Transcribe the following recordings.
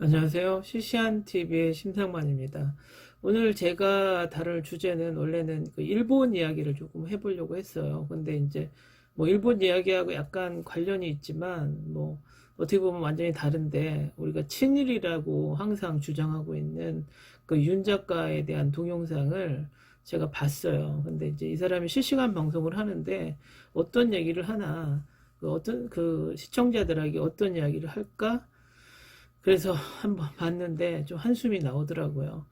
안녕하세요. 시시한 TV의 심상만입니다. 오늘 제가 다룰 주제는 원래는 그 일본 이야기를 조금 해보려고 했어요. 근데 이제 뭐 일본 이야기하고 약간 관련이 있지만 뭐 어떻게 보면 완전히 다른데, 우리가 친일이라고 항상 주장하고 있는 그 윤 작가에 대한 동영상을 제가 봤어요. 근데 이제 이 사람이 실시간 방송을 하는데 어떤 얘기를 하나, 그 어떤 그 시청자들에게 어떤 이야기를 할까? 그래서 한번 봤는데 좀 한숨이 나오더라고요.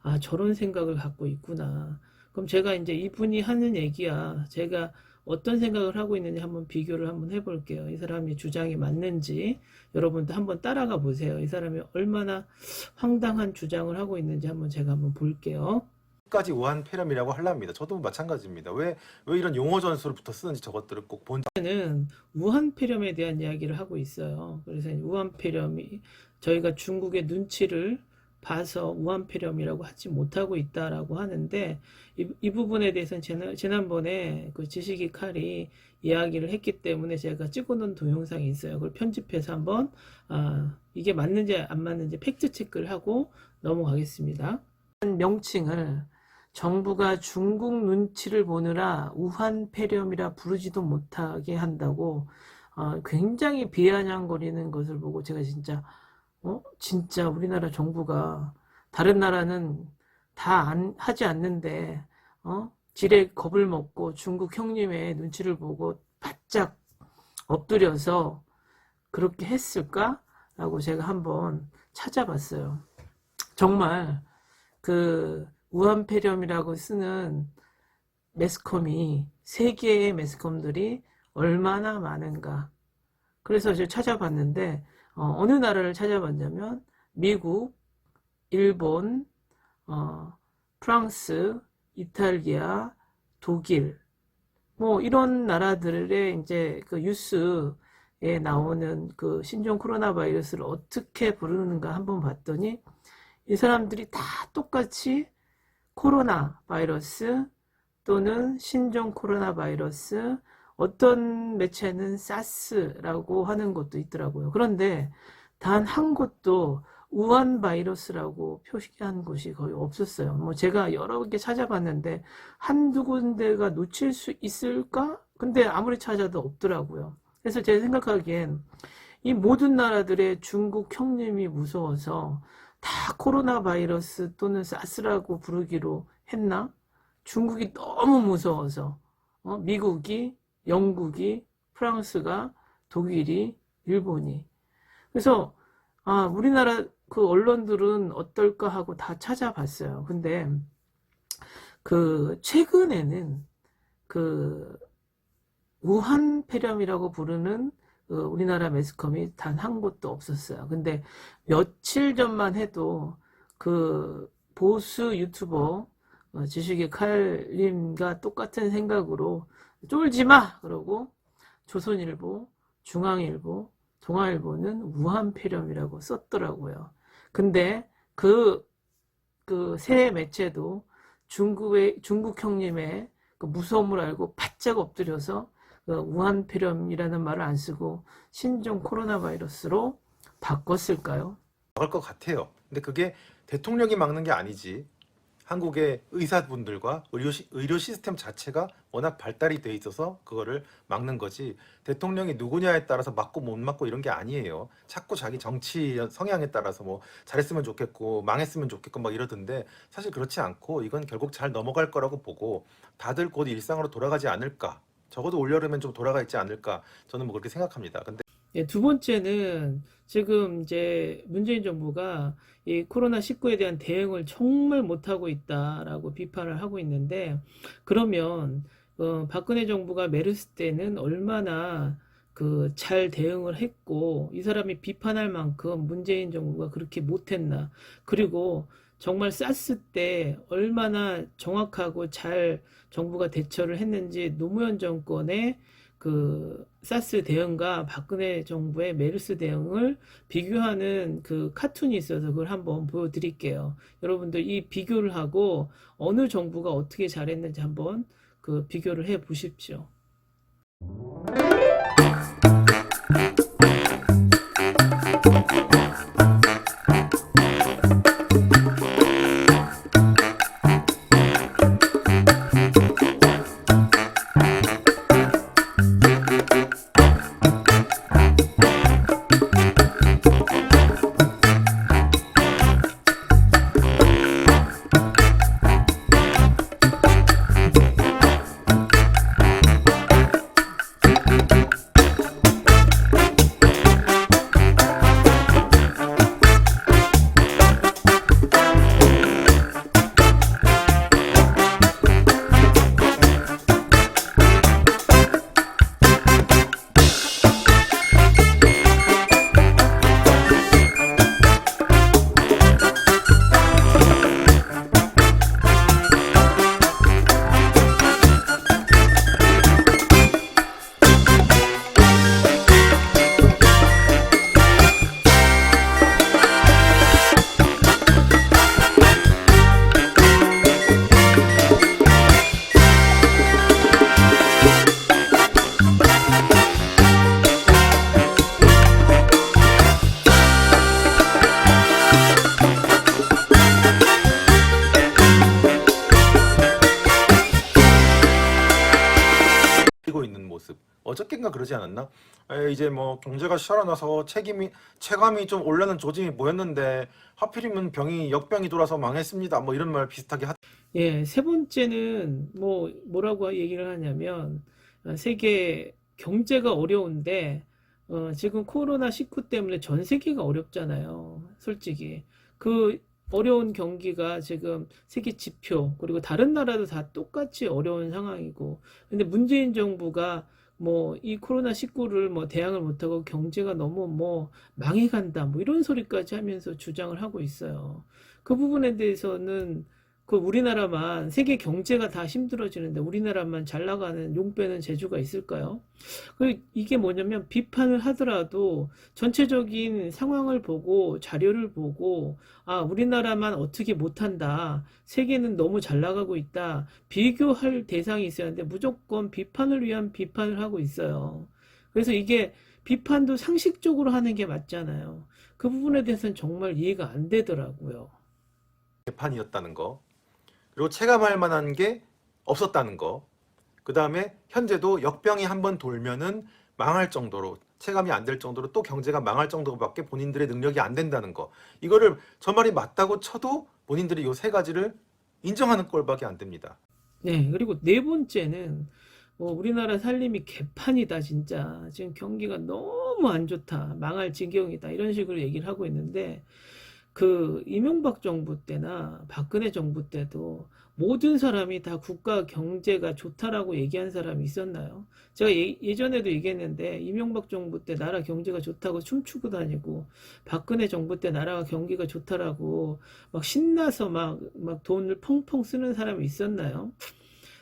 아, 저런 생각을 갖고 있구나. 그럼 제가 이제 이분이 하는 얘기야, 제가 어떤 생각을 하고 있는지 한번 비교를 한번 해볼게요. 이 사람이 주장이 맞는지 여러분도 한번 따라가 보세요. 이 사람이 얼마나 황당한 주장을 하고 있는지 한번 제가 한번 볼게요. 까지 우한 폐렴이라고 하랍니다. 저도 마찬가지입니다. 왜 이런 용어 전술부터 쓰는지 저것들을 꼭 본. 는 우한폐렴에 대한 이야기를 하고 있어요. 그래서 우한폐렴이 저희가 중국의 눈치를 봐서 우한폐렴이라고 하지 못하고 있다라고 하는데, 이 부분에 대해서는 지난번에 그 지식이 칼이 이야기를 했기 때문에 제가 찍어놓은 동영상이 있어요. 그걸 편집해서 한번 이게 맞는지 안 맞는지 팩트 체크를 하고 넘어가겠습니다. 명칭을 정부가 중국 눈치를 보느라 우한폐렴이라 부르지도 못하게 한다고 굉장히 비아냥거리는 것을 보고 제가 진짜 우리나라 정부가, 다른 나라는 다 하지 않는데 지레 겁을 먹고 중국 형님의 눈치를 보고 바짝 엎드려서 그렇게 했을까? 라고 제가 한번 찾아봤어요. 정말 그 우한폐렴이라고 쓰는 매스컴이, 세계의 매스컴들이 얼마나 많은가. 그래서 제가 찾아봤는데 어느 나라를 찾아봤냐면 미국, 일본, 프랑스, 이탈리아, 독일, 뭐 이런 나라들의 이제 그 뉴스에 나오는 그 신종 코로나 바이러스를 어떻게 부르는가 한번 봤더니, 이 사람들이 다 똑같이 코로나 바이러스 또는 신종 코로나 바이러스, 어떤 매체는 사스라고 하는 것도 있더라고요. 그런데 단 한 곳도 우한 바이러스라고 표시한 곳이 거의 없었어요. 뭐 제가 여러 개 찾아봤는데 한두 군데가 놓칠 수 있을까? 근데 아무리 찾아도 없더라고요. 그래서 제가 생각하기엔 이 모든 나라들의 중국 형님이 무서워서 다 코로나 바이러스 또는 사스라고 부르기로 했나? 중국이 너무 무서워서 미국이, 영국이, 프랑스가, 독일이, 일본이. 그래서 우리나라 그 언론들은 어떨까 하고 다 찾아봤어요. 근데 그 최근에는 그 우한폐렴이라고 부르는 우리나라 매스컴이 단 한 곳도 없었어요. 근데 며칠 전만 해도 그 보수 유튜버 지식의 칼님과 똑같은 생각으로 쫄지 마! 그러고 조선일보, 중앙일보, 동아일보는 우한폐렴이라고 썼더라고요. 근데 그 새 매체도 중국 형님의 그 무서움을 알고 바짝 엎드려서 우한폐렴이라는 말을 안 쓰고 신종 코로나 바이러스로 바꿨을까요? 막을 것 같아요. 근데 그게 대통령이 막는 게 아니지. 한국의 의사분들과 의료 시스템 자체가 워낙 발달이 돼 있어서 그거를 막는 거지, 대통령이 누구냐에 따라서 막고 못 막고 이런 게 아니에요. 자꾸 자기 정치 성향에 따라서 뭐 잘했으면 좋겠고 망했으면 좋겠고 막 이러던데, 사실 그렇지 않고 이건 결국 잘 넘어갈 거라고 보고 다들 곧 일상으로 돌아가지 않을까, 적어도 올여름엔 좀 돌아가 있지 않을까, 저는 뭐 그렇게 생각합니다. 근데 예, 두 번째는 지금 이제 문재인 정부가 이 코로나19에 대한 대응을 정말 못하고 있다라고 비판을 하고 있는데, 그러면 박근혜 정부가 메르스 때는 얼마나 그 잘 대응을 했고 이 사람이 비판할 만큼 문재인 정부가 그렇게 못했나, 그리고 정말 사스 때 얼마나 정확하고 잘 정부가 대처를 했는지, 노무현 정권의 그 사스 대응과 박근혜 정부의 메르스 대응을 비교하는 그 카툰이 있어서 그걸 한번 보여드릴게요. 여러분들 이 비교를 하고 어느 정부가 어떻게 잘했는지 한번 그 비교를 해 보십시오. 초인가 그러지 않았나? 이제 뭐 경제가 살아나서 체감이 좀 올라는 조짐이 보였는데 하필이면 역병이 돌아서 망했습니다. 뭐 이런 말 비슷하게 예, 세 번째는 뭐라고 얘기를 하냐면 세계 경제가 어려운데 지금 코로나19 때문에 전 세계가 어렵잖아요. 솔직히. 그 어려운 경기가 지금 세계 지표 그리고 다른 나라도 다 똑같이 어려운 상황이고 근데 문재인 정부가 이 코로나19를 대응을 못하고 경제가 너무 망해간다 이런 소리까지 하면서 주장을 하고 있어요. 그 부분에 대해서는 그 우리나라만 세계 경제가 다 힘들어지는데 우리나라만 잘 나가는 용 빼는 재주가 있을까요? 이게 뭐냐면 비판을 하더라도 전체적인 상황을 보고 자료를 보고 우리나라만 어떻게 못한다. 세계는 너무 잘 나가고 있다. 비교할 대상이 있어야 하는데 무조건 비판을 위한 비판을 하고 있어요. 그래서 이게 비판도 상식적으로 하는 게 맞잖아요. 그 부분에 대해서는 정말 이해가 안 되더라고요. 개판이었다는 거. 그리고 체감할 만한 게 없었다는 거. 그 다음에 현재도 역병이 한번 돌면은 망할 정도로 체감이 안 될 정도로 또 경제가 망할 정도밖에 본인들의 능력이 안 된다는 거. 이거를 저 말이 맞다고 쳐도 본인들이 요 세 가지를 인정하는 꼴밖에 안 됩니다. 네, 그리고 네 번째는 우리나라 살림이 개판이다 진짜. 지금 경기가 너무 안 좋다. 망할 지경이다. 이런 식으로 얘기를 하고 있는데 그 이명박 정부 때나 박근혜 정부 때도 모든 사람이 다 국가 경제가 좋다라고 얘기한 사람이 있었나요? 제가 예전에도 얘기했는데 이명박 정부 때 나라 경제가 좋다고 춤추고 다니고 박근혜 정부 때 나라가 경기가 좋다라고 막 신나서 막 돈을 펑펑 쓰는 사람이 있었나요?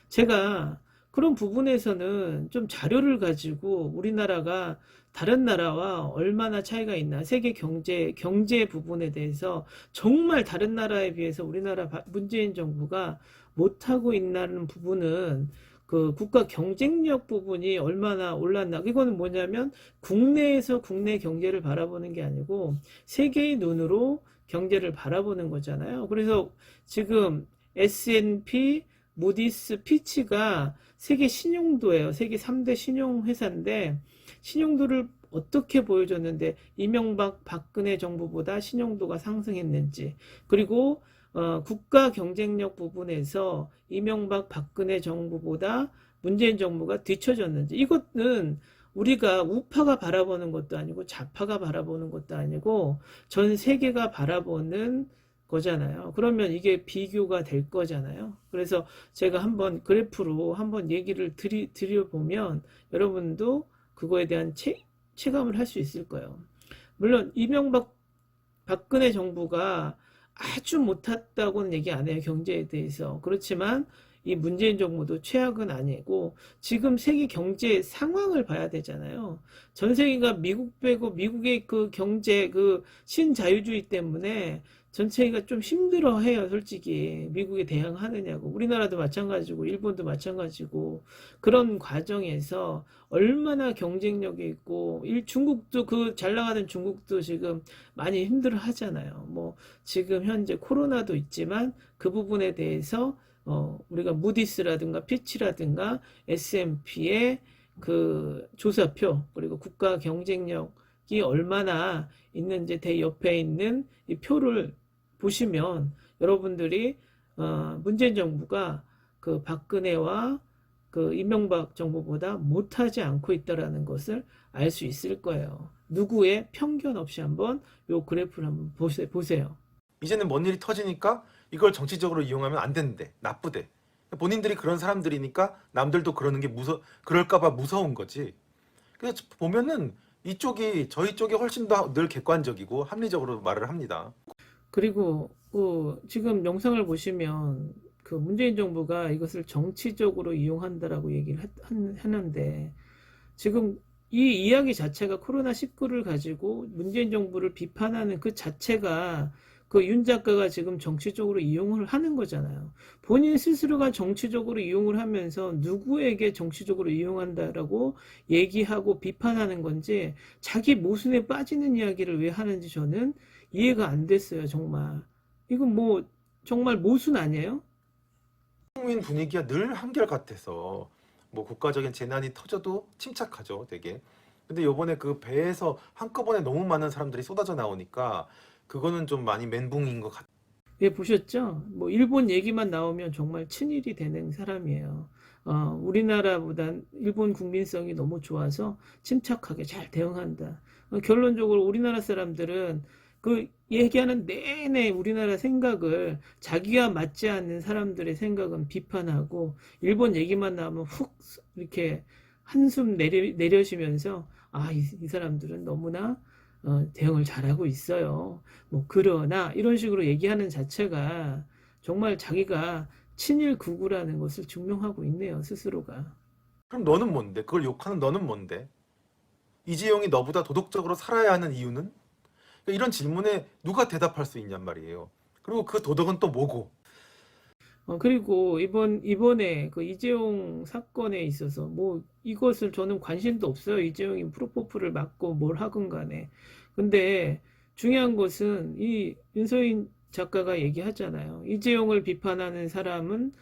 제가 그런 부분에서는 좀 자료를 가지고 우리나라가 다른 나라와 얼마나 차이가 있나, 세계 경제 부분에 대해서 정말 다른 나라에 비해서 우리나라 문재인 정부가 못하고 있다는 부분은 그 국가 경쟁력 부분이 얼마나 올랐나. 이거는 뭐냐면 국내에서 국내 경제를 바라보는 게 아니고 세계의 눈으로 경제를 바라보는 거잖아요. 그래서 지금 S&P 무디스 피치가 세계 신용도예요. 세계 3대 신용회사인데 신용도를 어떻게 보여줬는데 이명박 박근혜 정부보다 신용도가 상승했는지 그리고 국가 경쟁력 부분에서 이명박 박근혜 정부보다 문재인 정부가 뒤처졌는지 이것은 우리가 우파가 바라보는 것도 아니고 좌파가 바라보는 것도 아니고 전 세계가 바라보는 거잖아요. 그러면 이게 비교가 될 거잖아요. 그래서 제가 한번 그래프로 한번 얘기를 드려보면 여러분도 그거에 대한 체감을 할 수 있을 거예요. 물론 이명박 박근혜 정부가 아주 못했다고는 얘기 안 해요. 경제에 대해서. 그렇지만 이 문재인 정부도 최악은 아니고 지금 세계 경제 상황을 봐야 되잖아요. 전 세계가 미국 빼고 미국의 그 경제 그 신자유주의 때문에 전 세계가 좀 힘들어해요. 솔직히 미국에 대항하느냐고. 우리나라도 마찬가지고 일본도 마찬가지고 그런 과정에서 얼마나 경쟁력이 있고 중국도 그 잘 나가는 중국도 지금 많이 힘들어 하잖아요. 지금 현재 코로나도 있지만 그 부분에 대해서 우리가 무디스라든가 피치라든가 S&P의 그 조사표 그리고 국가 경쟁력이 얼마나 있는지 옆에 있는 이 표를 보시면 여러분들이 문재인 정부가 그 박근혜와 그 이명박 정부보다 못하지 않고 있다라는 것을 알 수 있을 거예요. 누구의 편견 없이 한번 요 그래프를 한번 보세요. 이제는 뭔 일이 터지니까 이걸 정치적으로 이용하면 안 되는데 나쁘대. 본인들이 그런 사람들이니까 남들도 그러는 게 그럴까봐 무서운 거지. 그래서 보면은 저희 쪽이 훨씬 더 늘 객관적이고 합리적으로 말을 합니다. 그리고 지금 영상을 보시면 그 문재인 정부가 이것을 정치적으로 이용한다라고 얘기를 했는데 지금 이 이야기 자체가 코로나19를 가지고 문재인 정부를 비판하는 그 자체가 그 윤 작가가 지금 정치적으로 이용을 하는 거잖아요. 본인 스스로가 정치적으로 이용을 하면서 누구에게 정치적으로 이용한다라고 얘기하고 비판하는 건지 자기 모순에 빠지는 이야기를 왜 하는지 저는 이해가 안 됐어요, 정말. 이건 정말 모순 아니에요? 국민 분위기가 늘 한결같아서 뭐 국가적인 재난이 터져도 침착하죠, 되게. 근데 요번에 그 배에서 한꺼번에 너무 많은 사람들이 쏟아져 나오니까 그거는 좀 많이 멘붕인 것 같아요. 예, 보셨죠? 뭐 일본 얘기만 나오면 정말 친일이 되는 사람이에요. 우리나라보단 일본 국민성이 너무 좋아서 침착하게 잘 대응한다. 결론적으로 우리나라 사람들은 그 얘기하는 내내 우리나라 생각을 자기가 맞지 않는 사람들의 생각은 비판하고 일본 얘기만 나오면 훅 이렇게 한숨 내려쉬면서 이 사람들은 너무나 대응을 잘하고 있어요. 뭐 그러나 이런 식으로 얘기하는 자체가 정말 자기가 친일 극우라는 것을 증명하고 있네요, 스스로가. 그럼 너는 뭔데? 그걸 욕하는 너는 뭔데? 이재용이 너보다 도덕적으로 살아야 하는 이유는? 그러니까 이런 질문에 누가 대답할 수 있냔 말이에요. 그리고 그 도덕은 또 뭐고? 그리고 이번에 그 이재용 사건에 있어서 뭐 이것을 저는 관심도 없어요. 이재용이 프로포폴을 맞고 뭘 하건 간에. 근데 중요한 것은 이 윤서인 작가가 얘기하잖아요. 이재용을 비판하는 사람은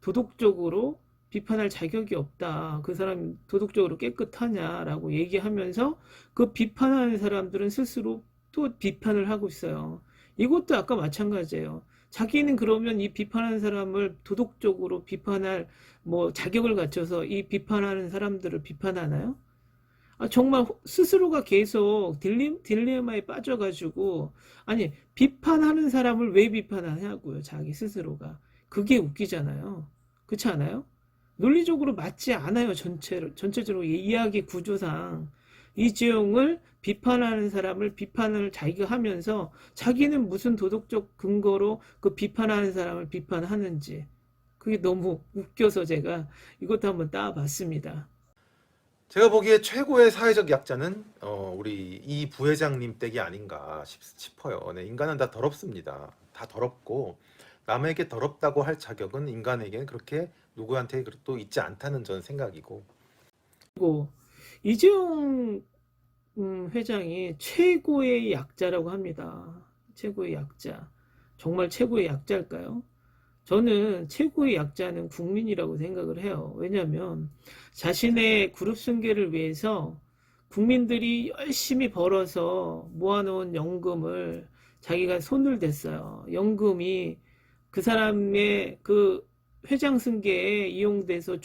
도덕적으로 비판할 자격이 없다. 그 사람 도덕적으로 깨끗하냐라고 얘기하면서 그 비판하는 사람들은 스스로 또 비판을 하고 있어요. 이것도 아까 마찬가지예요. 자기는 그러면 이 비판하는 사람을 도덕적으로 비판할 뭐 자격을 갖춰서 이 비판하는 사람들을 비판하나요? 정말 스스로가 계속 딜레마에 빠져가지고 아니 비판하는 사람을 왜 비판하냐고요. 자기 스스로가. 그게 웃기잖아요. 그렇지 않아요? 논리적으로 맞지 않아요. 전체적으로 이야기 구조상 이재용을 비판하는 사람을 비판을 자기가 하면서 자기는 무슨 도덕적 근거로 그 비판하는 사람을 비판하는지 그게 너무 웃겨서 제가 이것도 한번 따봤습니다. 제가 보기에 최고의 사회적 약자는 우리 이 부회장님 댁이 아닌가 싶어요. 네, 인간은 다 더럽습니다. 다 더럽고 남에게 더럽다고 할 자격은 인간에게는 그렇게 누구한테 또 있지 않다는 전 생각이고. 그리고 이재용 회장이 최고의 약자라고 합니다. 최고의 약자. 정말 최고의 약자일까요? 저는 최고의 약자는 국민이라고 생각을 해요. 왜냐하면 자신의 그룹 승계를 위해서 국민들이 열심히 벌어서 모아놓은 연금을 자기가 손을 댔어요. 연금이 그 사람의 그 회장 승계에 이용돼서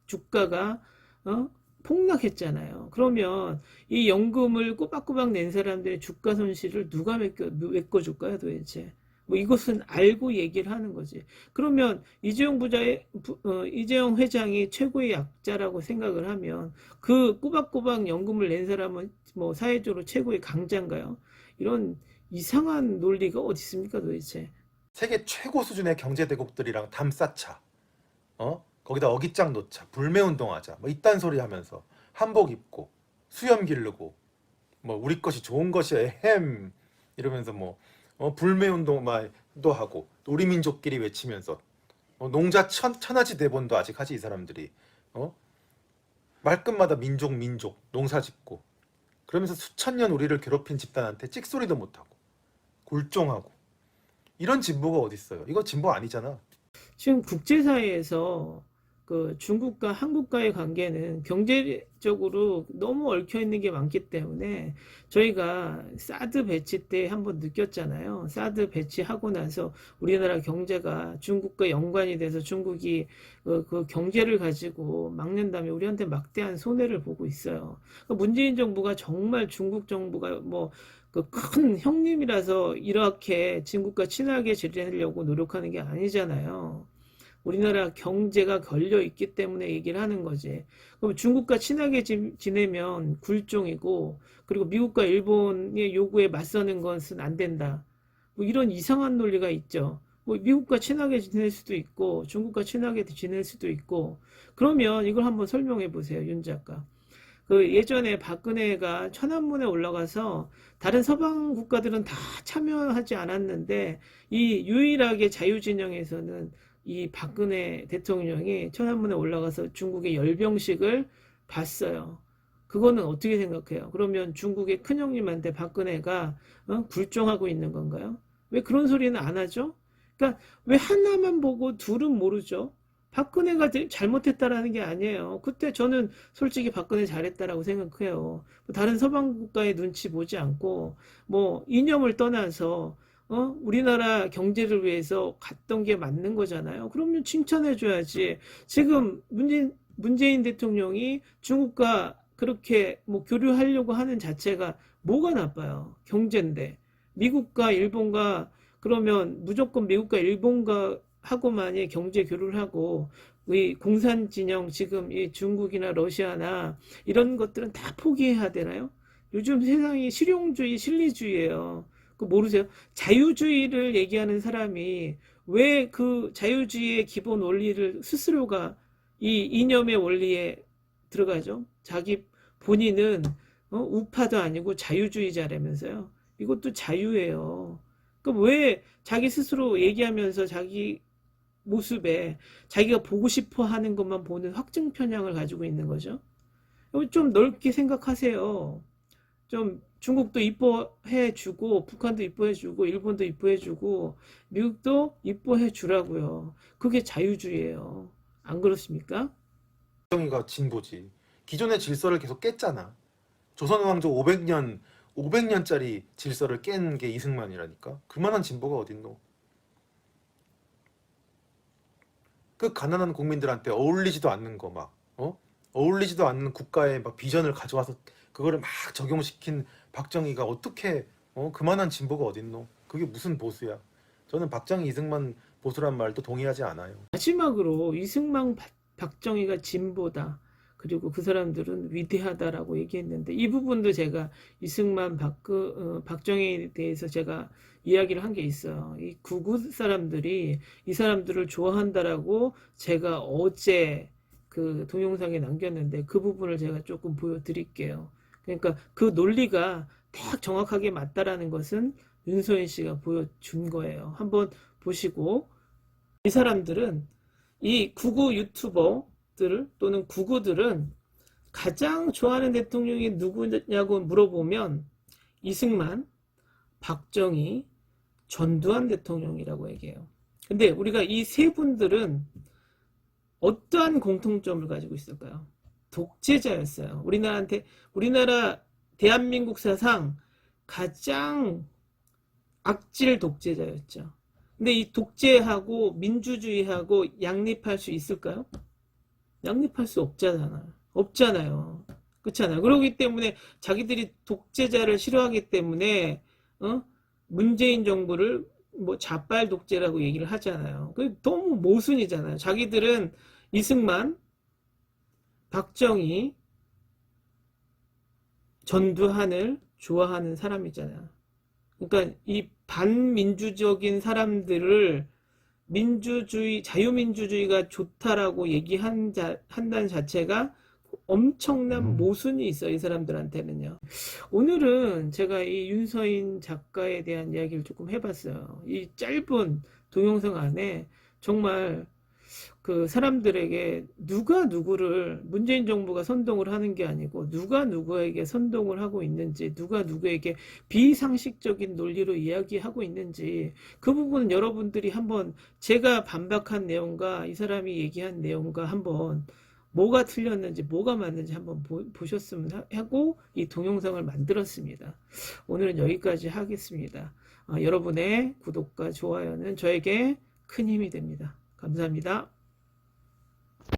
주가가 어? 폭락했잖아요. 그러면 이 연금을 꼬박꼬박 낸 사람들의 주가 손실을 누가 메꿔줄까요, 도대체? 뭐 이것은 알고 얘기를 하는 거지. 그러면 이재용 회장이 최고의 약자라고 생각을 하면 그 꼬박꼬박 연금을 낸 사람은 뭐 사회적으로 최고의 강자인가요? 이런 이상한 논리가 어디 있습니까, 도대체? 세계 최고 수준의 경제 대국들이랑 담쌓자. 거기다 어깃장 놓자. 불매운동하자. 뭐 이딴 소리 하면서 한복 입고 수염 기르고 뭐 우리 것이 좋은 것이 에헴 이러면서 뭐 불매운동도 하고 우리 민족끼리 외치면서 농자 천하지 대본도 아직 하지 이 사람들이. 말끝마다 민족 농사짓고 그러면서 수천 년 우리를 괴롭힌 집단한테 찍소리도 못하고 굴종하고 이런 진보가 어딨어요. 이거 진보 아니잖아. 지금 국제사회에서 그 중국과 한국과의 관계는 경제적으로 너무 얽혀 있는 게 많기 때문에 저희가 사드 배치 때 한번 느꼈잖아요. 사드 배치하고 나서 우리나라 경제가 중국과 연관이 돼서 중국이 그 경제를 가지고 막는다면 우리한테 막대한 손해를 보고 있어요. 문재인 정부가 정말 중국 정부가 뭐 그 큰 형님이라서 이렇게 중국과 친하게 지내려고 노력하는 게 아니잖아요. 우리나라 경제가 걸려 있기 때문에 얘기를 하는 거지. 그럼 중국과 친하게 지내면 굴종이고, 그리고 미국과 일본의 요구에 맞서는 것은 안 된다. 뭐 이런 이상한 논리가 있죠. 뭐 미국과 친하게 지낼 수도 있고, 중국과 친하게 지낼 수도 있고, 그러면 이걸 한번 설명해 보세요, 윤 작가. 그 예전에 박근혜가 천안문에 올라가서 다른 서방 국가들은 다 참여하지 않았는데 이 유일하게 자유진영에서는 이 박근혜 대통령이 천안문에 올라가서 중국의 열병식을 봤어요. 그거는 어떻게 생각해요? 그러면 중국의 큰형님한테 박근혜가 굴종하고 있는 건가요? 왜 그런 소리는 안 하죠? 그러니까 왜 하나만 보고 둘은 모르죠? 박근혜가 잘못했다라는 게 아니에요. 그때 저는 솔직히 박근혜 잘했다라고 생각해요. 다른 서방 국가의 눈치 보지 않고 뭐 이념을 떠나서 우리나라 경제를 위해서 갔던 게 맞는 거잖아요. 그러면 칭찬해 줘야지. 지금 문재인 대통령이 중국과 그렇게 뭐 교류하려고 하는 자체가 뭐가 나빠요? 경제인데. 미국과 일본과 그러면 무조건 미국과 일본과 하고만이 경제 교류를 하고 이 공산 진영 지금 이 중국이나 러시아나 이런 것들은 다 포기해야 되나요? 요즘 세상이 실용주의, 실리주의예요. 그 모르세요? 자유주의를 얘기하는 사람이 왜 그 자유주의의 기본 원리를 스스로가 이 이념의 원리에 들어가죠? 자기 본인은 우파도 아니고 자유주의자라면서요. 이것도 자유예요. 그럼 왜 자기 스스로 얘기하면서 자기 모습에 자기가 보고 싶어 하는 것만 보는 확증 편향을 가지고 있는 거죠? 좀 넓게 생각하세요. 좀 중국도 이뻐해 주고 북한도 이뻐해 주고 일본도 이뻐해 주고 미국도 이뻐해 주라고요. 그게 자유주의예요. 안 그렇습니까? 박정희가 진보지. 기존의 질서를 계속 깼잖아. 조선 왕조 500년짜리 질서를 깬 게 이승만이라니까. 그만한 진보가 어딨노? 그 가난한 국민들한테 어울리지도 않는 거 막, 어울리지도 않는 국가의 막 비전을 가져와서 그거를 막 적용시킨 박정희가 어떻게, 그만한 진보가 어딨노? 그게 무슨 보수야? 저는 박정희, 이승만 보수란 말도 동의하지 않아요. 마지막으로 이승만, 박정희가 진보다. 그리고 그 사람들은 위대하다라고 얘기했는데 이 부분도 제가 이승만, 박정희에 대해서 제가 이야기를 한 게 있어요. 이 구구 사람들이 이 사람들을 좋아한다라고 제가 어제 그 동영상에 남겼는데 그 부분을 제가 조금 보여드릴게요. 그러니까 그 논리가 딱 정확하게 맞다라는 것은 윤소연 씨가 보여준 거예요. 한번 보시고 이 사람들은 이 구구 유튜버들 또는 구구들은 가장 좋아하는 대통령이 누구냐고 물어보면 이승만, 박정희, 전두환 대통령이라고 얘기해요. 근데 우리가 이 세 분들은 어떠한 공통점을 가지고 있을까요? 독재자였어요. 우리나라 대한민국 사상 가장 악질 독재자였죠. 근데 이 독재하고 민주주의하고 양립할 수 있을까요? 양립할 수 없잖아요. 그렇잖아요. 그러기 때문에 자기들이 독재자를 싫어하기 때문에 문재인 정부를 뭐 자빨 독재라고 얘기를 하잖아요. 그 너무 모순이잖아요. 자기들은 이승만, 박정희, 전두환을 좋아하는 사람이잖아요. 그러니까 이 반민주적인 사람들을 자유민주주의가 좋다라고 한다는 자체가 엄청난 모순이 있어요. 이 사람들한테는요. 오늘은 제가 이 윤서인 작가에 대한 이야기를 조금 해봤어요. 이 짧은 동영상 안에 정말 그 사람들에게 누가 누구를 문재인 정부가 선동을 하는 게 아니고 누가 누구에게 선동을 하고 있는지 누가 누구에게 비상식적인 논리로 이야기하고 있는지 그 부분은 여러분들이 한번 제가 반박한 내용과 이 사람이 얘기한 내용과 한번 뭐가 틀렸는지 뭐가 맞는지 한번 보셨으면 하고 이 동영상을 만들었습니다. 오늘은 여기까지 하겠습니다. 여러분의 구독과 좋아요는 저에게 큰 힘이 됩니다. 감사합니다.